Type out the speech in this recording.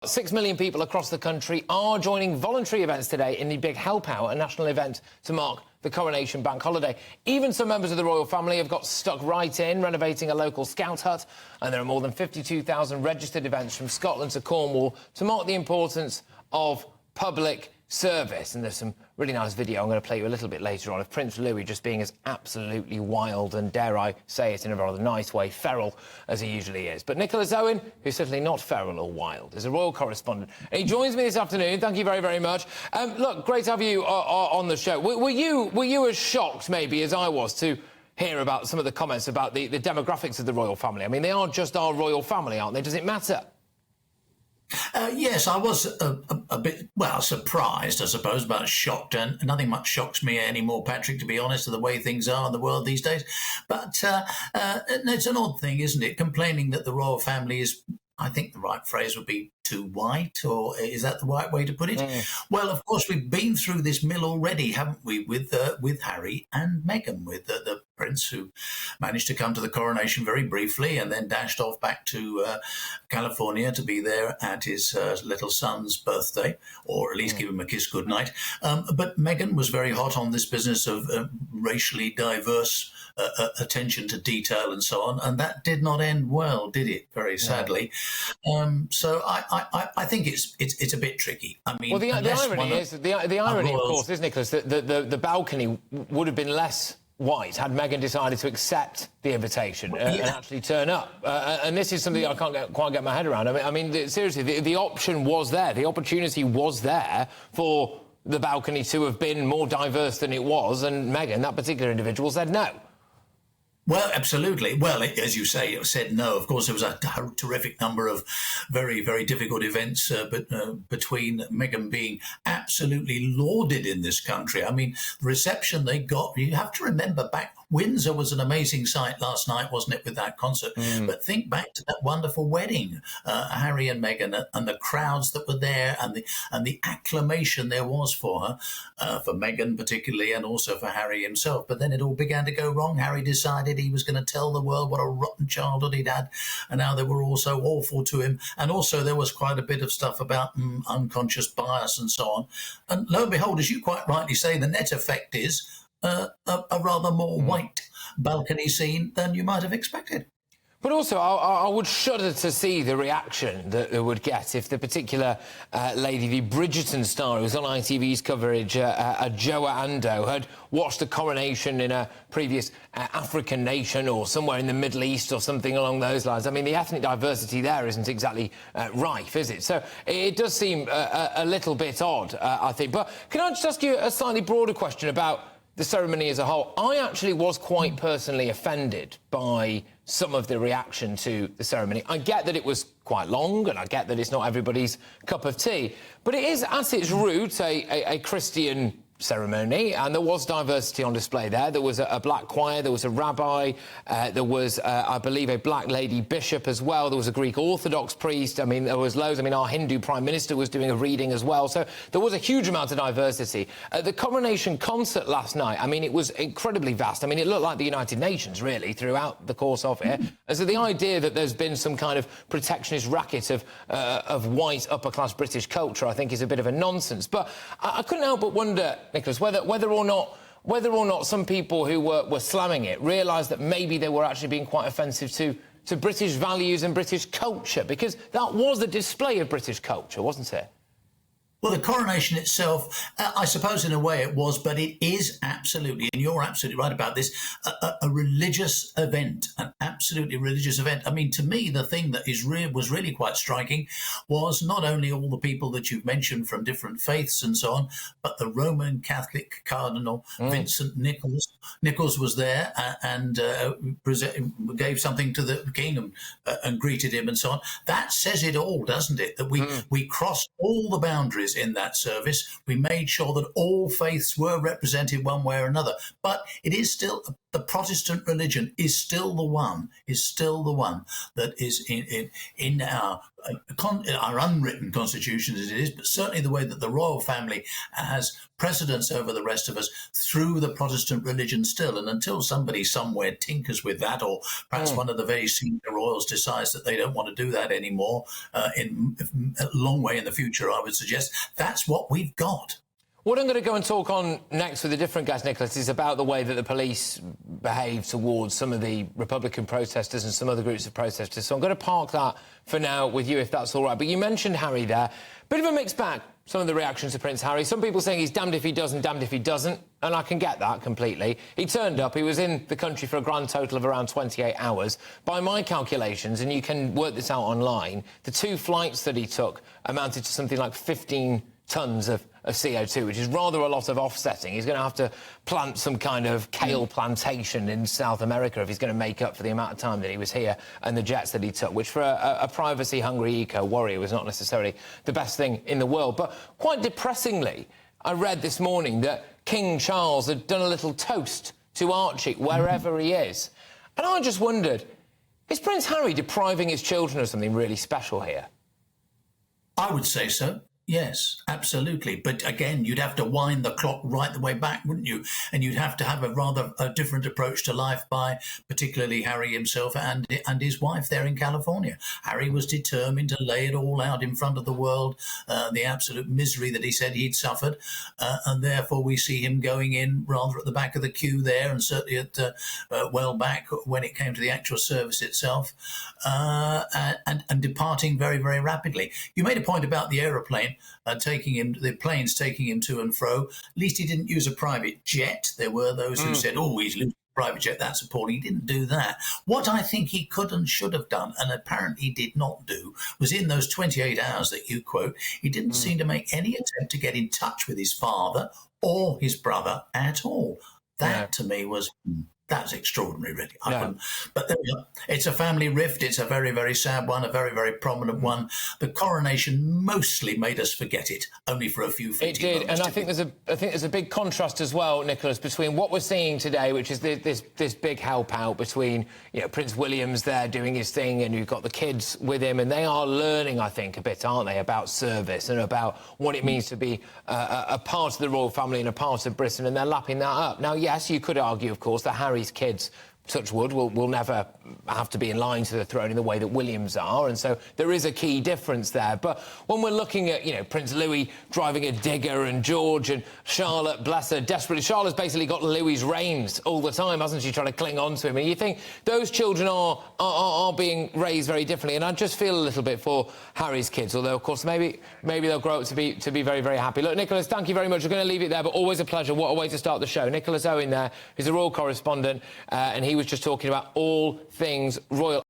6 million people across the country are joining voluntary events today in the Big Help Out, a national event to mark the Coronation bank holiday. Even some members of the royal family have got stuck right in, renovating a local scout hut, and there are more than 52,000 registered events from Scotland to Cornwall to mark the importance of public service. And there's some really nice video I'm going to play you a little bit later on of Prince Louis just being as absolutely wild and, dare I say it in a rather nice way, feral as he usually is. But Nicholas Owens, who's certainly not feral or wild, is a royal correspondent, and he joins me this afternoon. Thank you very, very much. Look, great to have you on the show. Were you as shocked, maybe, as I was to hear about some of the comments about the demographics of the royal family? I mean, they are just our royal family, aren't they? Does it matter? Yes, I was a bit, well, surprised, I suppose, but shocked. And nothing much shocks me anymore, Patrick, to be honest, of the way things are in the world these days. But it's an odd thing, isn't it? Complaining that the royal family is, I think the right phrase would be too white, or is that the right way to put it? Well, of course, we've been through this mill already, haven't we, with Harry and Meghan, with the prince who managed to come to the coronation very briefly and then dashed off back to California to be there at his little son's birthday, or at least give him a kiss goodnight. But Meghan was very hot on this business of racially diverse attention to detail and so on, and that did not end well, did it? Very sadly. So I think it's a bit tricky. I mean, well, the irony is, the irony, of course, is, Nicholas, that the balcony would have been less white had Meghan decided to accept the invitation and actually turn up. And this is something I can't quite get my head around. I mean, seriously, the option was there. The opportunity was there for the balcony to have been more diverse than it was, and Meghan, that particular individual, said no. Well, absolutely. Well, as you say, it said no. Of course, there was a terrific number of very, very difficult events between Meghan being absolutely lauded in this country. I mean, the reception they got, you have to remember back, Windsor was an amazing sight last night, wasn't it, with that concert? But think back to that wonderful wedding, Harry and Meghan, and the crowds that were there, and the acclamation there was for her, for Meghan particularly, and also for Harry himself. But then it all began to go wrong. Harry decided he was going to tell the world what a rotten childhood he'd had, and how they were all so awful to him. And also there was quite a bit of stuff about unconscious bias and so on. And lo and behold, as you quite rightly say, the net effect is a rather more white balcony scene than you might have expected. But also, I would shudder to see the reaction that they would get if the particular lady, the Bridgerton star who was on ITV's coverage, Joa Ando, had watched the coronation in a previous African nation or somewhere in the Middle East or something along those lines. I mean, the ethnic diversity there isn't exactly rife, is it? So it does seem a little bit odd, I think. But can I just ask you a slightly broader question about the ceremony as a whole? I actually was quite personally offended by some of the reaction to the ceremony. I get that it was quite long, and I get that it's not everybody's cup of tea, but it is, at its root, a Christian ceremony, and there was diversity on display there. There was a black choir, there was a rabbi, there was, I believe, a black lady bishop as well. There was a Greek Orthodox priest. I mean, there was loads. I mean, our Hindu Prime Minister was doing a reading as well. So there was a huge amount of diversity. The coronation concert last night, I mean, it was incredibly vast. I mean, it looked like the United Nations, really, throughout the course of it. And so the idea that there's been some kind of protectionist racket of white upper-class British culture, I think, is a bit of a nonsense. But I couldn't help but wonder, Nicholas, whether or not some people who were slamming it realised that maybe they were actually being quite offensive to British values and British culture, because that was a display of British culture, wasn't it? Well, the coronation itself, I suppose in a way it was, but it is absolutely, and you're absolutely right about this, a religious event, an absolutely religious event. I mean, to me, the thing that was really quite striking was not only all the people that you've mentioned from different faiths and so on, but the Roman Catholic Cardinal Vincent Nichols. Nichols was there and gave something to the king and greeted him and so on. That says it all, doesn't it? That we crossed all the boundaries in that service. We made sure that all faiths were represented one way or another. But it is still, the Protestant religion is still the one that is in our our unwritten constitution as it is, but certainly the way that the royal family has precedence over the rest of us through the Protestant religion still. And until somebody somewhere tinkers with that, or perhaps one of the very senior royals decides that they don't want to do that anymore in a long way in the future, I would suggest that's what we've got. What I'm going to go and talk on next with a different guest, Nicholas, is about the way that the police behave towards some of the Republican protesters and some other groups of protesters. So I'm going to park that for now with you, if that's all right. But you mentioned Harry there. Bit of a mixed bag, some of the reactions to Prince Harry. Some people saying he's damned if he does and damned if he doesn't, and I can get that completely. He turned up, he was in the country for a grand total of around 28 hours. By my calculations, and you can work this out online, the 2 flights that he took amounted to something like 15 tonnes of CO2, which is rather a lot of offsetting. He's going to have to plant some kind of kale plantation in South America if he's going to make up for the amount of time that he was here and the jets that he took, which for a privacy-hungry eco-warrior was not necessarily the best thing in the world. But quite depressingly, I read this morning that King Charles had done a little toast to Archie, wherever he is. And I just wondered, is Prince Harry depriving his children of something really special here? I would say so. Yes, absolutely. But again, you'd have to wind the clock right the way back, wouldn't you? And you'd have to have a different approach to life by particularly Harry himself and his wife there in California. Harry was determined to lay it all out in front of the world, the absolute misery that he said he'd suffered. And therefore we see him going in rather at the back of the queue there, and certainly at well back when it came to the actual service itself, and departing very, very rapidly. You made a point about the aeroplane. The planes taking him to and fro. At least he didn't use a private jet. There were those who said, oh, he's losing a private jet, that's appalling. He didn't do that. What I think he could and should have done, and apparently did not do, was in those 28 hours that you quote, he didn't seem to make any attempt to get in touch with his father or his brother at all. That, to me, was... That's extraordinary, really. But there we go. It's a family rift. It's a very, very sad one, a very, very prominent one. The coronation mostly made us forget it, only for a few fleeting moments. It did, and I think there's a big contrast as well, Nicholas, between what we're seeing today, which is this big help out between, you know, Prince William's there doing his thing, and you've got the kids with him, and they are learning, I think, a bit, aren't they, about service and about what it means to be a part of the royal family and a part of Britain, and they're lapping that up. Now, yes, you could argue, of course, that Harry's kids, touch wood, will never have to be in line to the throne in the way that Williams are, and so there is a key difference there. But when we're looking at, you know, Prince Louis driving a digger and George and Charlotte, bless her, desperately, Charlotte's basically got Louis's reins all the time, hasn't she, trying to cling on to him, and you think those children are being raised very differently, and I just feel a little bit for Harry's kids, although, of course, maybe they'll grow up to be very, very happy. Look, Nicholas, thank you very much. We're going to leave it there, but always a pleasure. What a way to start the show. Nicholas Owens there, who's a royal correspondent, and he was just talking about all things royal.